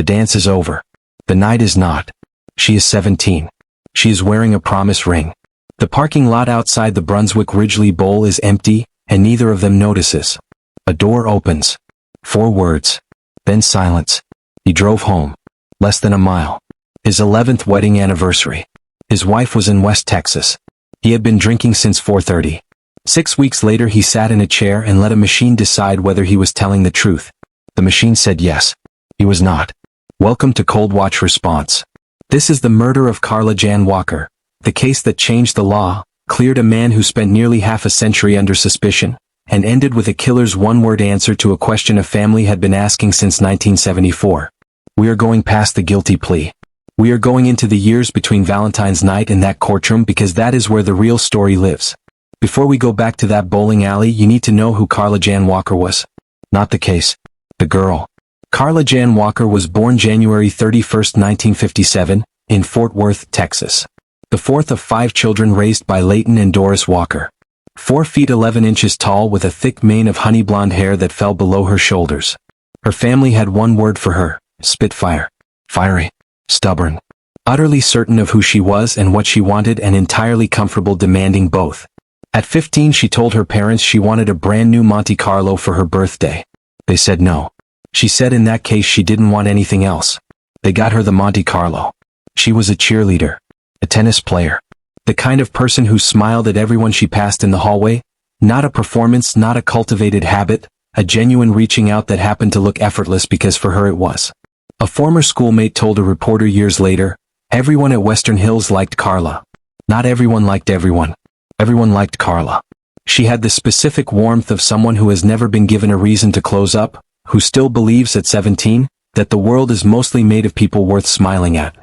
The dance is over. The night is not. She is 17. She is wearing a promise ring. The parking lot outside the Brunswick Ridgely Bowl is empty, and neither of them notices. A door opens. 4 words. Then silence. He drove home. Less than a mile. His 11th wedding anniversary. His wife was in West Texas. He had been drinking since 4:30. 6 weeks later he sat in a chair and let a machine decide whether he was telling the truth. The machine said yes. He was not. Welcome to Coldwatch Response. This is the murder of Carla Jan Walker, the case that changed the law, cleared a man who spent nearly half a century under suspicion, and ended with a killer's one-word answer to a question a family had been asking since 1974. We are going past the guilty plea. We are going into the years between Valentine's night and that courtroom because that is where the real story lives. Before we go back to that bowling alley, you need to know who Carla Jan Walker was. Not the case. The girl. Carla Jan Walker was born January 31, 1957, in Fort Worth, Texas. The fourth of 5 children raised by Leighton and Doris Walker. 4 feet 11 inches tall with a thick mane of honey blonde hair that fell below her shoulders. Her family had one word for her: Spitfire. Fiery. Stubborn. Utterly certain of who she was and what she wanted and entirely comfortable demanding both. At 15 she told her parents she wanted a brand new Monte Carlo for her birthday. They said no. She said in that case she didn't want anything else. They got her the Monte Carlo. She was a cheerleader. A tennis player. The kind of person who smiled at everyone she passed in the hallway. Not a performance, not a cultivated habit, a genuine reaching out that happened to look effortless because for her it was. A former schoolmate told a reporter years later, everyone at Western Hills liked Carla. Not everyone liked everyone. Everyone liked Carla. She had the specific warmth of someone who has never been given a reason to close up, who still believes at 17, that the world is mostly made of people worth smiling at.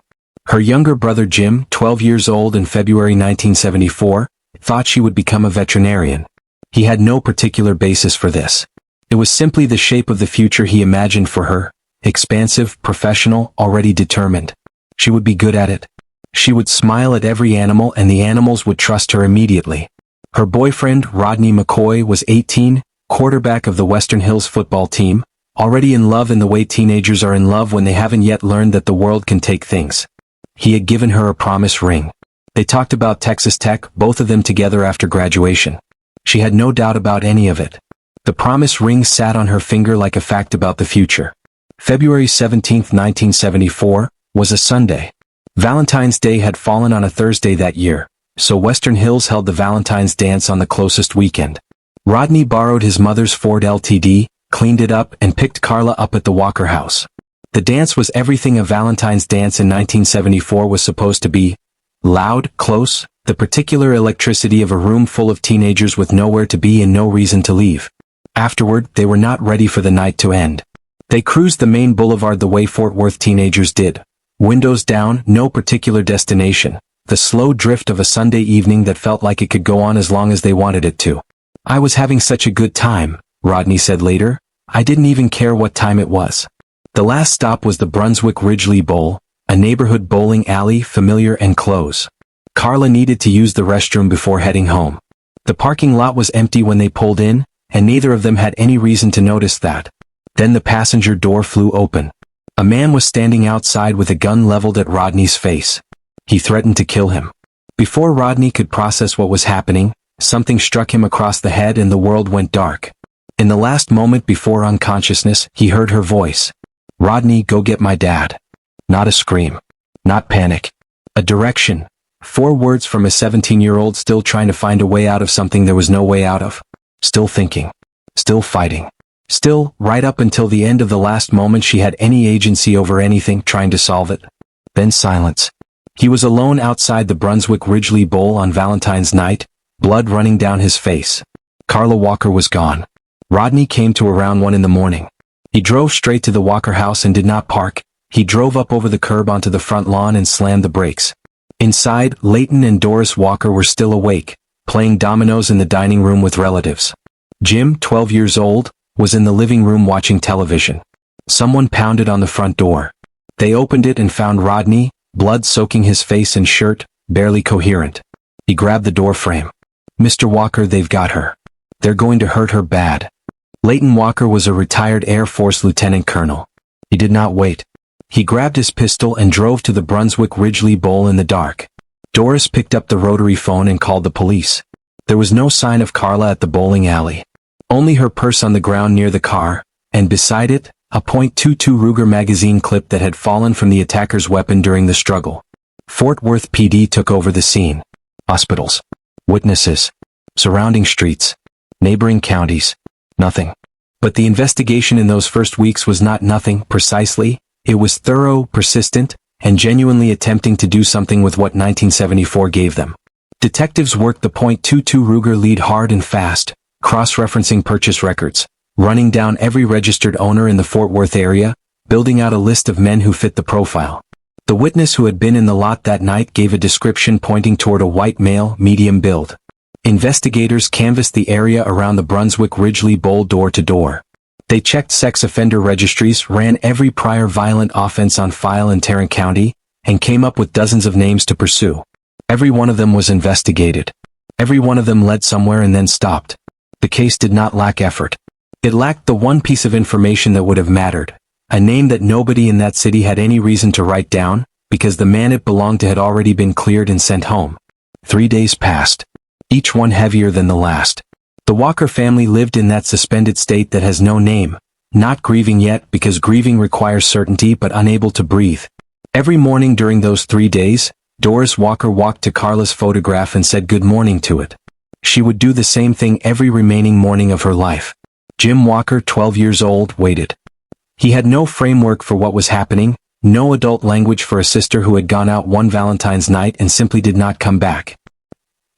Her younger brother Jim, 12 years old in February 1974, thought she would become a veterinarian. He had no particular basis for this. It was simply the shape of the future he imagined for her, expansive, professional, already determined. She would be good at it. She would smile at every animal and the animals would trust her immediately. Her boyfriend, Rodney McCoy, was 18, quarterback of the Western Hills football team, already in love in the way teenagers are in love when they haven't yet learned that the world can take things. He had given her a promise ring. They talked about Texas Tech, both of them together after graduation. She had no doubt about any of it. The promise ring sat on her finger like a fact about the future. February 17, 1974, was a Sunday. Valentine's Day had fallen on a Thursday that year, so Western Hills held the Valentine's dance on the closest weekend. Rodney borrowed his mother's Ford LTD, cleaned it up, and picked Carla up at the Walker house. The dance was everything a Valentine's dance in 1974 was supposed to be. Loud, close, the particular electricity of a room full of teenagers with nowhere to be and no reason to leave. Afterward, they were not ready for the night to end. They cruised the main boulevard the way Fort Worth teenagers did. Windows down, no particular destination. The slow drift of a Sunday evening that felt like it could go on as long as they wanted it to. I was having such a good time, Rodney said later. I didn't even care what time it was. The last stop was the Brunswick Ridgely Bowl, a neighborhood bowling alley, familiar and close. Carla needed to use the restroom before heading home. The parking lot was empty when they pulled in, and neither of them had any reason to notice that. Then the passenger door flew open. A man was standing outside with a gun leveled at Rodney's face. He threatened to kill him. Before Rodney could process what was happening, something struck him across the head and the world went dark. In the last moment before unconsciousness, he heard her voice. Rodney, go get my dad. Not a scream. Not panic. A direction. 4 words from a 17-year-old still trying to find a way out of something there was no way out of. Still thinking. Still fighting. Still, right up until the end of the last moment she had any agency over anything, trying to solve it. Then silence. He was alone outside the Brunswick Ridgely Bowl on Valentine's night, blood running down his face. Carla Walker was gone. Rodney came to around 1 in the morning. He drove straight to the Walker house and did not park. He drove up over the curb onto the front lawn and slammed the brakes. Inside, Leighton and Doris Walker were still awake, playing dominoes in the dining room with relatives. Jim, 12 years old, was in the living room watching television. Someone pounded on the front door. They opened it and found Rodney, blood soaking his face and shirt, barely coherent. He grabbed the door frame. Mr. Walker, they've got her. They're going to hurt her bad. Leighton Walker was a retired Air Force lieutenant colonel. He did not wait. He grabbed his pistol and drove to the Brunswick Ridgely Bowl in the dark. Doris picked up the rotary phone and called the police. There was no sign of Carla at the bowling alley. Only her purse on the ground near the car, and beside it, a .22 Ruger magazine clip that had fallen from the attacker's weapon during the struggle. Fort Worth PD took over the scene. Hospitals. Witnesses. Surrounding streets. Neighboring counties. Nothing. But the investigation in those first weeks was not nothing, precisely. It was thorough, persistent, and genuinely attempting to do something with what 1974 gave them. Detectives worked the .22 Ruger lead hard and fast, cross-referencing purchase records, running down every registered owner in the Fort Worth area, building out a list of men who fit the profile. The witness who had been in the lot that night gave a description pointing toward a white male, medium build. Investigators canvassed the area around the Brunswick Ridgely Bowl door to door. They checked sex offender registries, ran every prior violent offense on file in Tarrant County, and came up with dozens of names to pursue. Every one of them was investigated. Every one of them led somewhere and then stopped. The case did not lack effort. It lacked the one piece of information that would have mattered, a name that nobody in that city had any reason to write down, because the man it belonged to had already been cleared and sent home. 3 days passed, each one heavier than the last. The Walker family lived in that suspended state that has no name, not grieving yet because grieving requires certainty but unable to breathe. Every morning during those 3 days, Doris Walker walked to Carla's photograph and said good morning to it. She would do the same thing every remaining morning of her life. Jim Walker, 12 years old, waited. He had no framework for what was happening, no adult language for a sister who had gone out one Valentine's night and simply did not come back.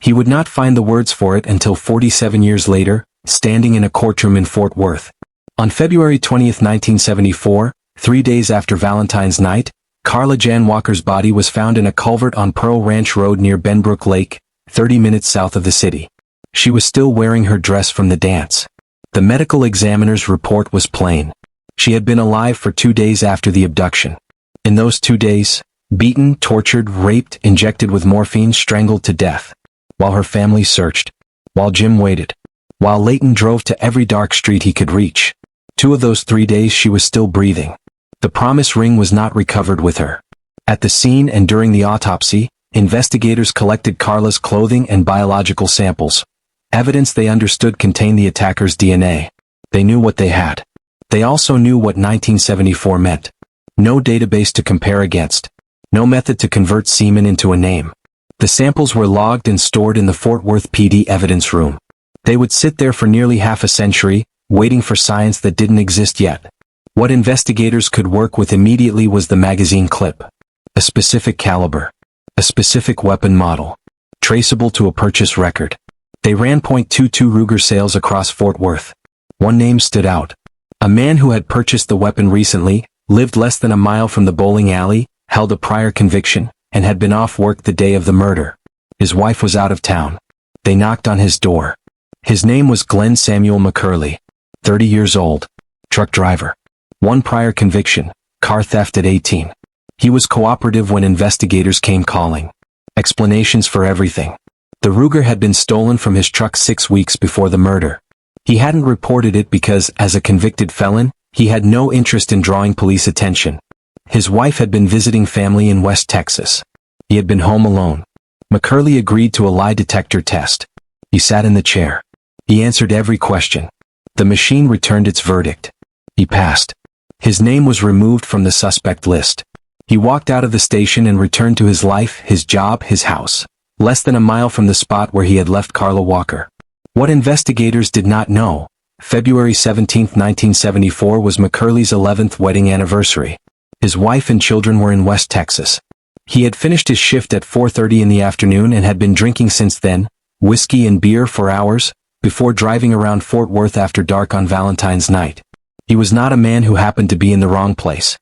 He would not find the words for it until 47 years later, standing in a courtroom in Fort Worth. On February 20, 1974, 3 days after Valentine's night, Carla Jan Walker's body was found in a culvert on Pearl Ranch Road near Benbrook Lake, 30 minutes south of the city. She was still wearing her dress from the dance. The medical examiner's report was plain. She had been alive for 2 days after the abduction. In those 2 days, beaten, tortured, raped, injected with morphine, strangled to death. While her family searched. While Jim waited. While Leighton drove to every dark street he could reach. 2 of those 3 days she was still breathing. The promise ring was not recovered with her. At the scene and during the autopsy, investigators collected Carla's clothing and biological samples. Evidence they understood contained the attacker's DNA. They knew what they had. They also knew what 1974 meant. No database to compare against. No method to convert semen into a name. The samples were logged and stored in the Fort Worth PD evidence room. They would sit there for nearly half a century, waiting for science that didn't exist yet. What investigators could work with immediately was the magazine clip. A specific caliber. A specific weapon model. Traceable to a purchase record. They ran .22 Ruger sales across Fort Worth. One name stood out. A man who had purchased the weapon recently, lived less than a mile from the bowling alley, held a prior conviction, and had been off work the day of the murder. His wife was out of town. They knocked on his door. His name was Glenn Samuel McCurley. 30 years old. Truck driver. One prior conviction, car theft at 18. He was cooperative when investigators came calling. Explanations for everything. The Ruger had been stolen from his truck 6 weeks before the murder. He hadn't reported it because, as a convicted felon, he had no interest in drawing police attention. His wife had been visiting family in West Texas. He had been home alone. McCurley agreed to a lie detector test. He sat in the chair. He answered every question. The machine returned its verdict. He passed. His name was removed from the suspect list. He walked out of the station and returned to his life, his job, his house. Less than a mile from the spot where he had left Carla Walker. What investigators did not know, February 17, 1974 was McCurley's 11th wedding anniversary. His wife and children were in West Texas. He had finished his shift at 4:30 in the afternoon and had been drinking since then, whiskey and beer for hours, before driving around Fort Worth after dark on Valentine's night. He was not a man who happened to be in the wrong place.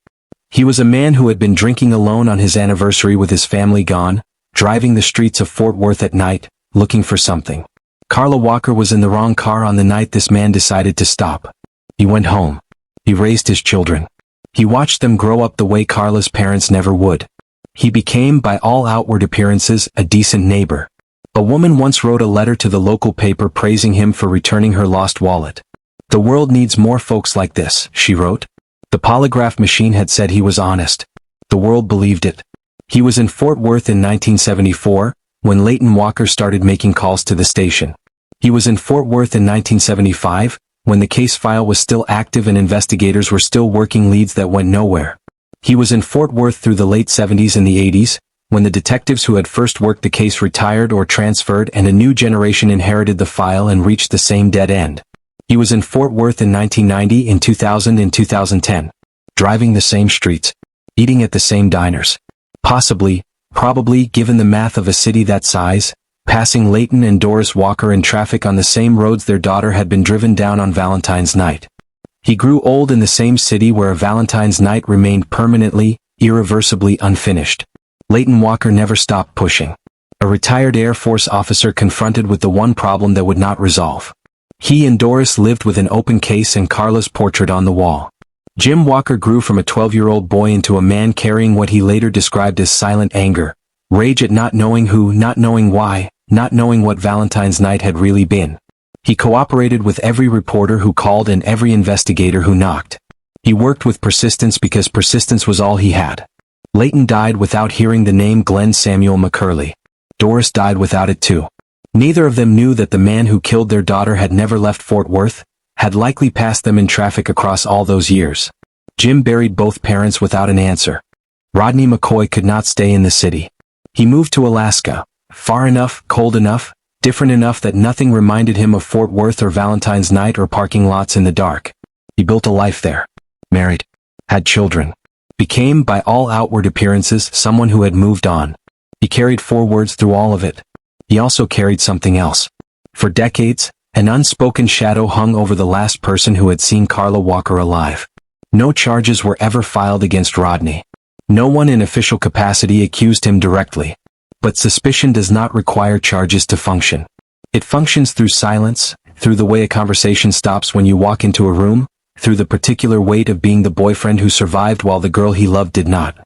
He was a man who had been drinking alone on his anniversary with his family gone, driving the streets of Fort Worth at night, looking for something. Carla Walker was in the wrong car on the night this man decided to stop. He went home. He raised his children. He watched them grow up the way Carla's parents never would. He became, by all outward appearances, a decent neighbor. A woman once wrote a letter to the local paper praising him for returning her lost wallet. "The world needs more folks like this," she wrote. The The polygraph machine had said he was honest. The world believed it. He was in Fort Worth in 1974, when Leighton Walker started making calls to the station. He was in Fort Worth in 1975, when the case file was still active and investigators were still working leads that went nowhere. He was in Fort Worth through the late 70s and the 80s, when the detectives who had first worked the case retired or transferred and a new generation inherited the file and reached the same dead end. He was in Fort Worth in 1990, in 2000 and 2010. Driving the same streets. Eating at the same diners. Probably, given the math of a city that size, passing Leighton and Doris Walker in traffic on the same roads their daughter had been driven down on Valentine's night. He grew old in the same city where a Valentine's night remained permanently, irreversibly unfinished. Leighton Walker never stopped pushing. A retired Air Force officer confronted with the one problem that would not resolve. He and Doris lived with an open case and Carla's portrait on the wall. Jim Walker grew from a 12-year-old boy into a man carrying what he later described as silent anger, rage at not knowing who, not knowing why, not knowing what Valentine's night had really been. He cooperated with every reporter who called and every investigator who knocked. He worked with persistence because persistence was all he had. Leighton died without hearing the name Glenn Samuel McCurley. Doris died without it too. Neither of them knew that the man who killed their daughter had never left Fort Worth, had likely passed them in traffic across all those years. Jim buried both parents without an answer. Rodney McCoy could not stay in the city. He moved to Alaska, far enough, cold enough, different enough that nothing reminded him of Fort Worth or Valentine's night or parking lots in the dark. He built a life there. Married. Had children. Became, by all outward appearances, someone who had moved on. He carried forwards through all of it. He also carried something else. For decades, an unspoken shadow hung over the last person who had seen Carla Walker alive. No charges were ever filed against Rodney. No one in official capacity accused him directly. But suspicion does not require charges to function. It functions through silence, through the way a conversation stops when you walk into a room, through the particular weight of being the boyfriend who survived while the girl he loved did not.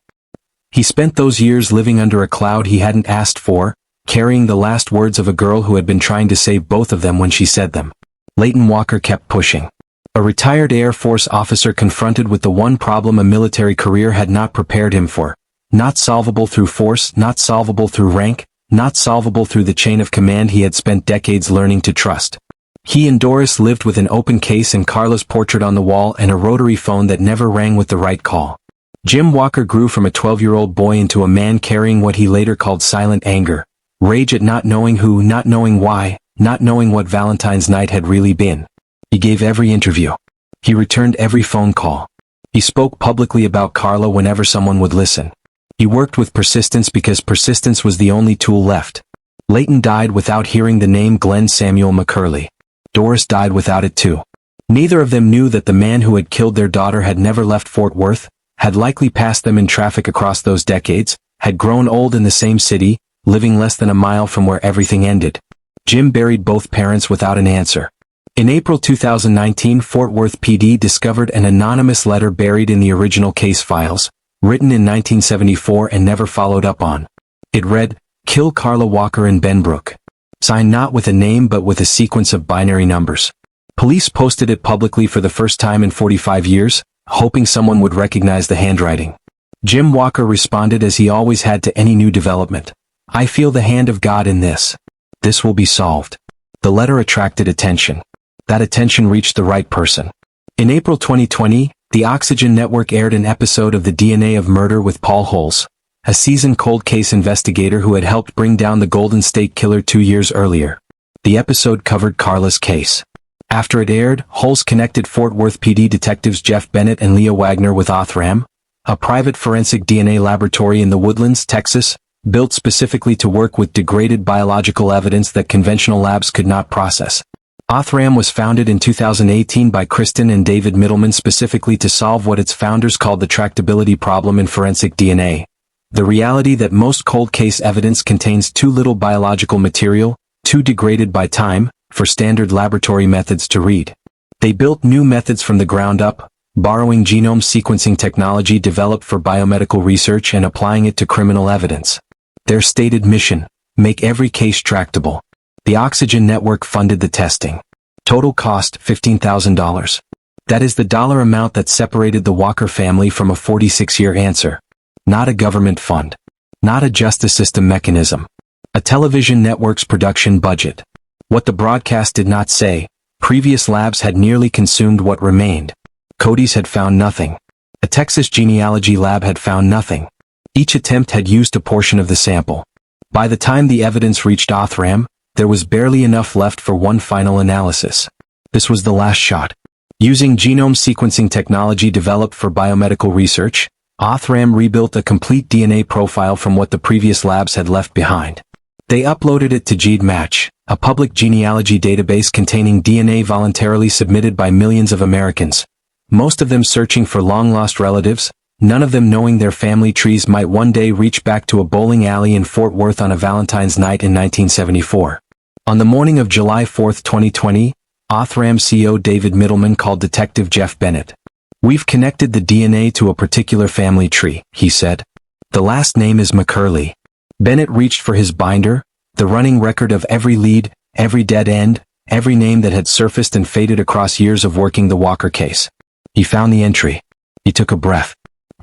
He spent those years living under a cloud he hadn't asked for, carrying the last words of a girl who had been trying to save both of them when she said them. Leighton Walker kept pushing. A retired Air Force officer confronted with the one problem a military career had not prepared him for. Not solvable through force, not solvable through rank, not solvable through the chain of command he had spent decades learning to trust. He and Doris lived with an open case and Carla's portrait on the wall and a rotary phone that never rang with the right call. Jim Walker grew from a 12-year-old boy into a man carrying what he later called silent anger, rage at not knowing who, not knowing why, not knowing what Valentine's night had really been. He gave every interview. He returned every phone call. He spoke publicly about Carla whenever someone would listen. He worked with persistence because persistence was the only tool left. Leighton died without hearing the name Glenn Samuel McCurley. Doris died without it too. Neither of them knew that the man who had killed their daughter had never left Fort Worth, had likely passed them in traffic across those decades, had grown old in the same city, living less than a mile from where everything ended. Jim buried both parents without an answer. In April 2019, Fort Worth PD discovered an anonymous letter buried in the original case files, written in 1974 and never followed up on. It read, "Kill Carla Walker in Benbrook." Signed not with a name but with a sequence of binary numbers. Police posted it publicly for the first time in 45 years, hoping someone would recognize the handwriting. Jim Walker responded as he always had to any new development. "I feel the hand of God in this. This will be solved." The letter attracted attention. That attention reached the right person. In April 2020, the Oxygen Network aired an episode of The DNA of Murder with Paul Holes, a seasoned cold case investigator who had helped bring down the Golden State Killer 2 years earlier. The episode covered Carla's case. After it aired, Holes connected Fort Worth PD detectives Jeff Bennett and Leah Wagner with Othram, a private forensic DNA laboratory in the Woodlands, Texas, built specifically to work with degraded biological evidence that conventional labs could not process. Othram was founded in 2018 by Kristen and David Middleman specifically to solve what its founders called the tractability problem in forensic DNA. The reality that most cold case evidence contains too little biological material, too degraded by time, for standard laboratory methods to read. They built new methods from the ground up, borrowing genome sequencing technology developed for biomedical research and applying it to criminal evidence. Their stated mission: make every case tractable. The Oxygen Network funded the testing. Total cost $15,000. That is the dollar amount that separated the Walker family from a 46-year answer. Not a government fund. Not a justice system mechanism. A television network's production budget. What the broadcast did not say, previous labs had nearly consumed what remained. Cody's had found nothing. A Texas genealogy lab had found nothing. Each attempt had used a portion of the sample. By the time the evidence reached Othram, there was barely enough left for one final analysis. This was the last shot. Using genome sequencing technology developed for biomedical research, Othram rebuilt a complete DNA profile from what the previous labs had left behind. They uploaded it to GeneMatch, a public genealogy database containing DNA voluntarily submitted by millions of Americans, most of them searching for long-lost relatives, none of them knowing their family trees might one day reach back to a bowling alley in Fort Worth on a Valentine's night in 1974. On the morning of July 4, 2020, Othram CEO David Middleman called Detective Jeff Bennett. "We've connected the DNA to a particular family tree," he said. "The last name is McCurley." Bennett reached for his binder, the running record of every lead, every dead end, every name that had surfaced and faded across years of working the Walker case. He found the entry. He took a breath.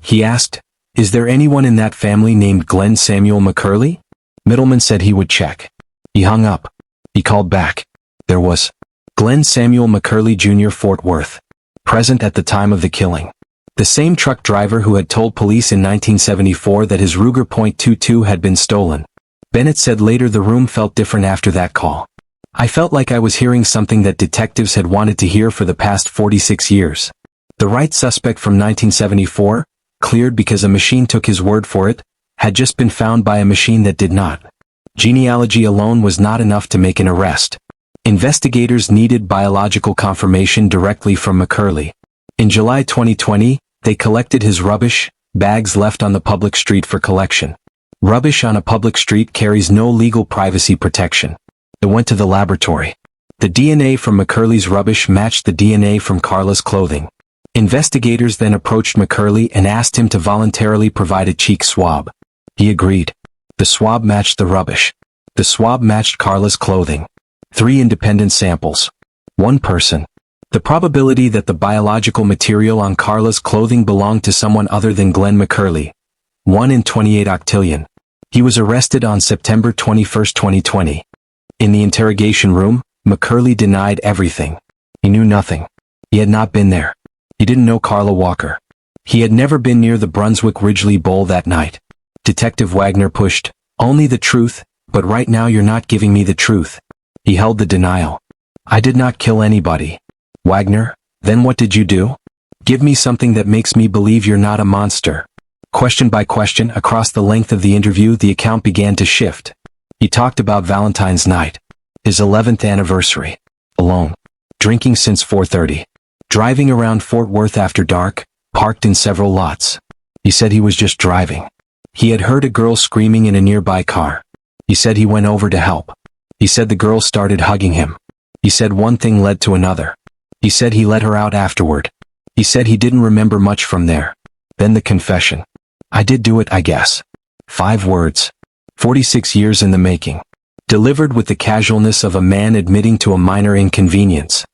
He asked, "Is there anyone in that family named Glenn Samuel McCurley?" Middleman said he would check. He hung up. He called back. There was Glenn Samuel McCurley Jr. Fort Worth. Present at the time of the killing. The same truck driver who had told police in 1974 that his Ruger .22 had been stolen. Bennett said later the room felt different after that call. "I felt like I was hearing something that detectives had wanted to hear for the past 46 years. The right suspect from 1974, cleared because a machine took his word for it, had just been found by a machine that did not. Genealogy alone was not enough to make an arrest. Investigators needed biological confirmation directly from McCurley. In July 2020, they collected his rubbish, bags left on the public street for collection. Rubbish on a public street carries no legal privacy protection. It went to the laboratory. The DNA from McCurley's rubbish matched the DNA from Carla's clothing. Investigators then approached McCurley and asked him to voluntarily provide a cheek swab. He agreed. The swab matched the rubbish. The swab matched Carla's clothing. 3 independent samples. 1 person. The probability that the biological material on Carla's clothing belonged to someone other than Glenn McCurley. 1 in 28 octillion. He was arrested on September 21, 2020. In the interrogation room, McCurley denied everything. He knew nothing. He had not been there. He didn't know Carla Walker. He had never been near the Brunswick Ridgely Bowl that night. Detective Wagner pushed, "Only the truth, but right now you're not giving me the truth." He held the denial. "I did not kill anybody." "Wagner, then what did you do? Give me something that makes me believe you're not a monster." Question by question, across the length of the interview, the account began to shift. He talked about Valentine's night. His 11th anniversary. Alone. Drinking since 4:30. Driving around Fort Worth after dark, parked in several lots. He said he was just driving. He had heard a girl screaming in a nearby car. He said he went over to help. He said the girl started hugging him. He said one thing led to another. He said he let her out afterward. He said he didn't remember much from there. Then the confession. "I did do it, I guess." 5 words. 46 years in the making. Delivered with the casualness of a man admitting to a minor inconvenience.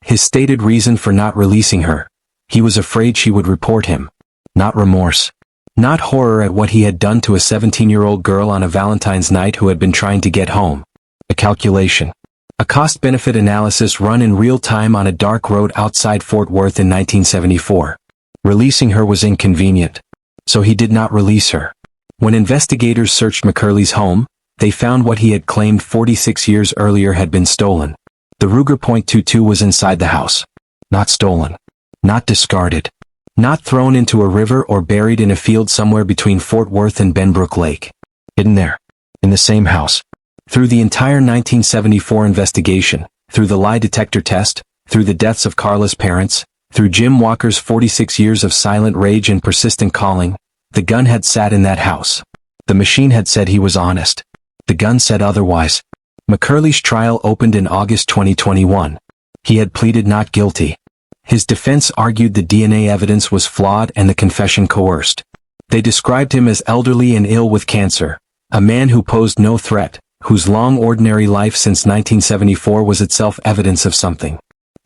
His stated reason for not releasing her. He was afraid she would report him. Not remorse. Not horror at what he had done to a 17-year-old girl on a Valentine's night who had been trying to get home. A calculation. A cost-benefit analysis run in real time on a dark road outside Fort Worth in 1974. Releasing her was inconvenient. So he did not release her. When investigators searched McCurley's home, they found what he had claimed 46 years earlier had been stolen. The Ruger .22 was inside the house. Not stolen. Not discarded. Not thrown into a river or buried in a field somewhere between Fort Worth and Benbrook Lake. Hidden there. In the same house. Through the entire 1974 investigation, through the lie detector test, through the deaths of Carla's parents, through Jim Walker's 46 years of silent rage and persistent calling, the gun had sat in that house. The machine had said he was honest. The gun said otherwise. McCurley's trial opened in August 2021. He had pleaded not guilty. His defense argued the DNA evidence was flawed and the confession coerced. They described him as elderly and ill with cancer, a man who posed no threat, whose long ordinary life since 1974 was itself evidence of something.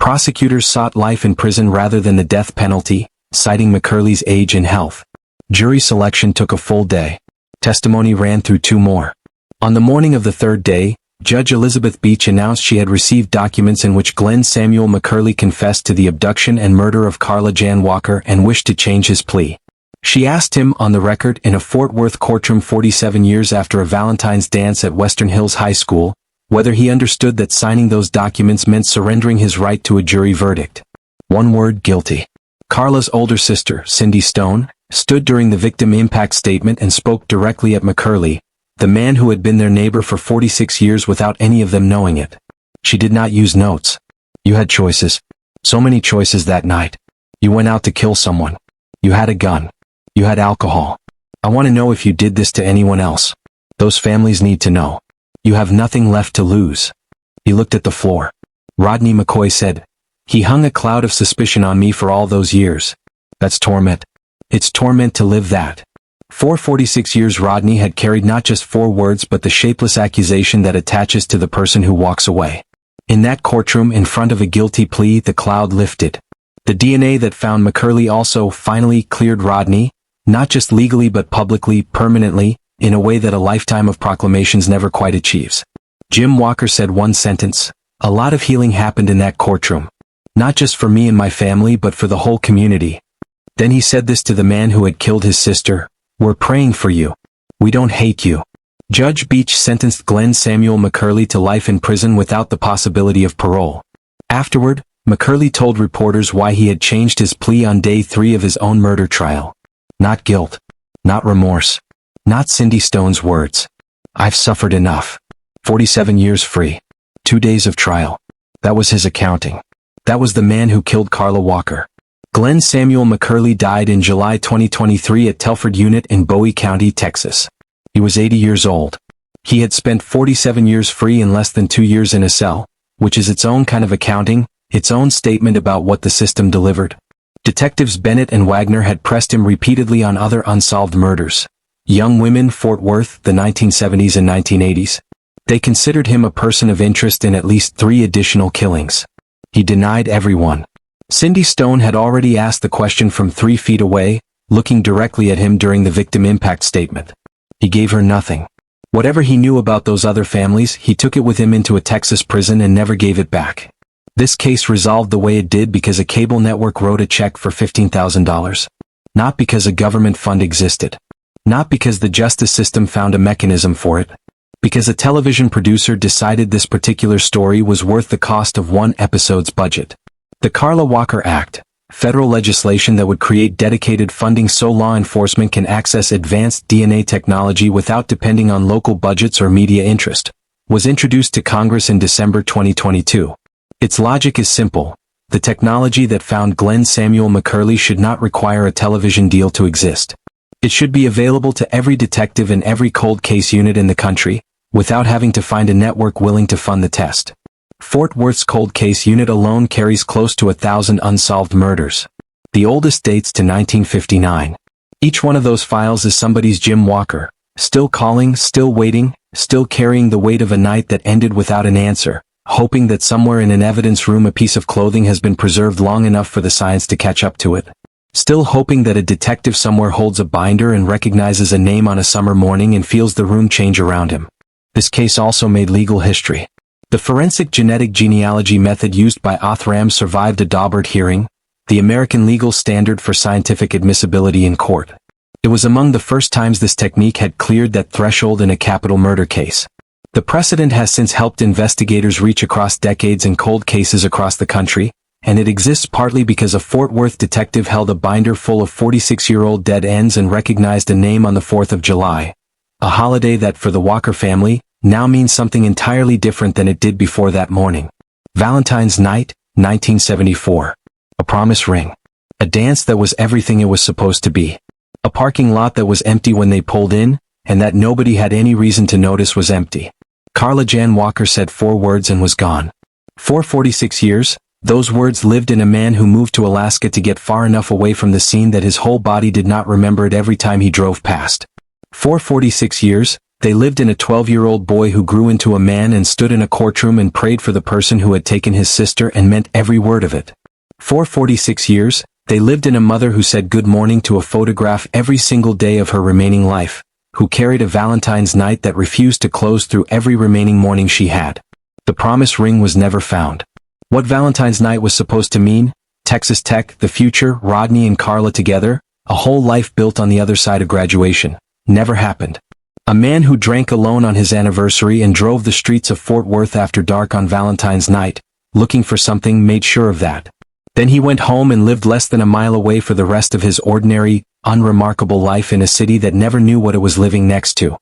Prosecutors sought life in prison rather than the death penalty, citing McCurley's age and health. Jury selection took a full day. Testimony ran through 2 more. On the morning of the 3rd day, Judge Elizabeth Beach announced she had received documents in which Glenn Samuel McCurley confessed to the abduction and murder of Carla Jan Walker and wished to change his plea. She asked him, on the record in a Fort Worth courtroom 47 years after a Valentine's dance at Western Hills High School, whether he understood that signing those documents meant surrendering his right to a jury verdict. One word: guilty. Carla's older sister, Cindy Stone, stood during the victim impact statement and spoke directly at McCurley, the man who had been their neighbor for 46 years without any of them knowing it. She did not use notes. You had choices. So many choices that night. You went out to kill someone. You had a gun. You had alcohol. I want to know if you did this to anyone else. Those families need to know. You have nothing left to lose. He looked at the floor. Rodney McCoy said, "He hung a cloud of suspicion on me for all those years. That's torment. It's torment to live that." For 46 years Rodney had carried not just 4 words but the shapeless accusation that attaches to the person who walks away. In that courtroom in front of a guilty plea the cloud lifted. The DNA that found McCurley also finally cleared Rodney, not just legally but publicly, permanently, in a way that a lifetime of proclamations never quite achieves. Jim Walker said one sentence, "A lot of healing happened in that courtroom. Not just for me and my family but for the whole community." Then he said this to the man who had killed his sister, "We're praying for you. We don't hate you." Judge Beach sentenced Glenn Samuel McCurley to life in prison without the possibility of parole. Afterward, McCurley told reporters why he had changed his plea on day 3 of his own murder trial. Not guilt. Not remorse. Not Cindy Stone's words. "I've suffered enough. 47 years free. 2 days of trial." That was his accounting. That was the man who killed Carla Walker. Glenn Samuel McCurley died in July 2023 at Telford Unit in Bowie County, Texas. He was 80 years old. He had spent 47 years free and less than 2 years in a cell, which is its own kind of accounting, its own statement about what the system delivered. Detectives Bennett and Wagner had pressed him repeatedly on other unsolved murders. Young women, Fort Worth, the 1970s and 1980s. They considered him a person of interest in at least 3 additional killings. He denied every one. Cindy Stone had already asked the question from 3 feet away, looking directly at him during the victim impact statement. He gave her nothing. Whatever he knew about those other families, he took it with him into a Texas prison and never gave it back. This case resolved the way it did because a cable network wrote a check for $15,000. Not because a government fund existed. Not because the justice system found a mechanism for it. Because a television producer decided this particular story was worth the cost of 1 episode's budget. The Carla Walker Act, federal legislation that would create dedicated funding so law enforcement can access advanced DNA technology without depending on local budgets or media interest, was introduced to Congress in December 2022. Its logic is simple. The technology that found Glenn Samuel McCurley should not require a television deal to exist. It should be available to every detective in every cold case unit in the country, without having to find a network willing to fund the test. Fort Worth's cold case unit alone carries close to 1,000 unsolved murders. The oldest dates to 1959. Each one of those files is somebody's Jim Walker, still calling, still waiting, still carrying the weight of a night that ended without an answer, hoping that somewhere in an evidence room a piece of clothing has been preserved long enough for the science to catch up to it. Still hoping that a detective somewhere holds a binder and recognizes a name on a summer morning and feels the room change around him. This case also made legal history. The forensic genetic genealogy method used by Othram survived a Daubert hearing, the American legal standard for scientific admissibility in court. It was among the first times this technique had cleared that threshold in a capital murder case. The precedent has since helped investigators reach across decades in cold cases across the country, and it exists partly because a Fort Worth detective held a binder full of 46-year-old dead ends and recognized a name on the 4th of July, a holiday that for the Walker family now means something entirely different than it did before that morning. Valentine's night, 1974. A promise ring. A dance that was everything it was supposed to be. A parking lot that was empty when they pulled in, and that nobody had any reason to notice was empty. Carla Jan Walker said 4 words and was gone. For 46 years, those words lived in a man who moved to Alaska to get far enough away from the scene that his whole body did not remember it every time he drove past. For 46 years, They lived in a 12-year-old boy who grew into a man and stood in a courtroom and prayed for the person who had taken his sister and meant every word of it. For 46 years, they lived in a mother who said good morning to a photograph every single day of her remaining life, who carried a Valentine's night that refused to close through every remaining morning she had. The promise ring was never found. What Valentine's night was supposed to mean? Texas Tech, the future, Rodney and Carla together, a whole life built on the other side of graduation. Never happened. A man who drank alone on his anniversary and drove the streets of Fort Worth after dark on Valentine's night, looking for something, made sure of that. Then he went home and lived less than a mile away for the rest of his ordinary, unremarkable life in a city that never knew what it was living next to.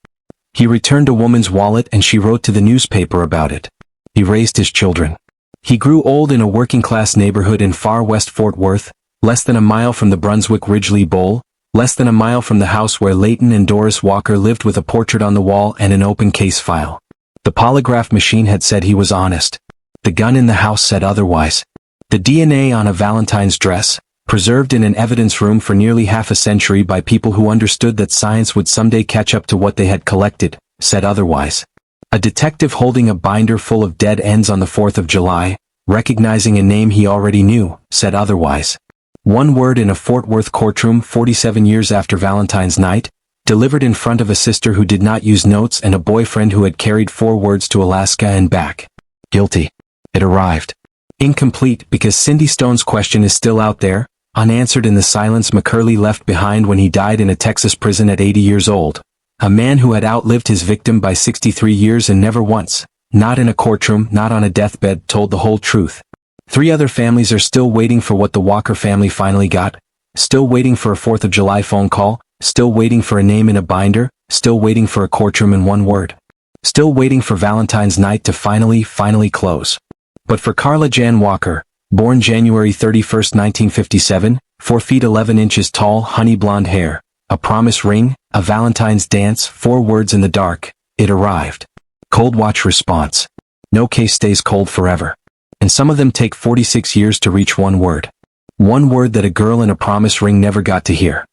He returned a woman's wallet and she wrote to the newspaper about it. He raised his children. He grew old in a working-class neighborhood in far west Fort Worth, less than a mile from the Brunswick Ridgely Bowl, less than a mile from the house where Leighton and Doris Walker lived with a portrait on the wall and an open case file. The polygraph machine had said he was honest. The gun in the house said otherwise. The DNA on a Valentine's dress, preserved in an evidence room for nearly half a century by people who understood that science would someday catch up to what they had collected, said otherwise. A detective holding a binder full of dead ends on the 4th of July, recognizing a name he already knew, said otherwise. One word in a Fort Worth courtroom 47 years after Valentine's night, delivered in front of a sister who did not use notes and a boyfriend who had carried 4 words to Alaska and back. Guilty. It arrived. Incomplete because Cindy Stone's question is still out there, unanswered in the silence McCurley left behind when he died in a Texas prison at 80 years old. A man who had outlived his victim by 63 years and never once, not in a courtroom, not on a deathbed, told the whole truth. 3 other families are still waiting for what the Walker family finally got, still waiting for a 4th of July phone call, still waiting for a name in a binder, still waiting for a courtroom in one word. Still waiting for Valentine's night to finally close. But for Carla Jan Walker, born January 31, 1957, 4 feet 11 inches tall, honey blonde hair, a promise ring, a Valentine's dance, 4 words in the dark, it arrived. Coldwatch response. No case stays cold forever. And some of them take 46 years to reach one word. One word that a girl in a promise ring never got to hear.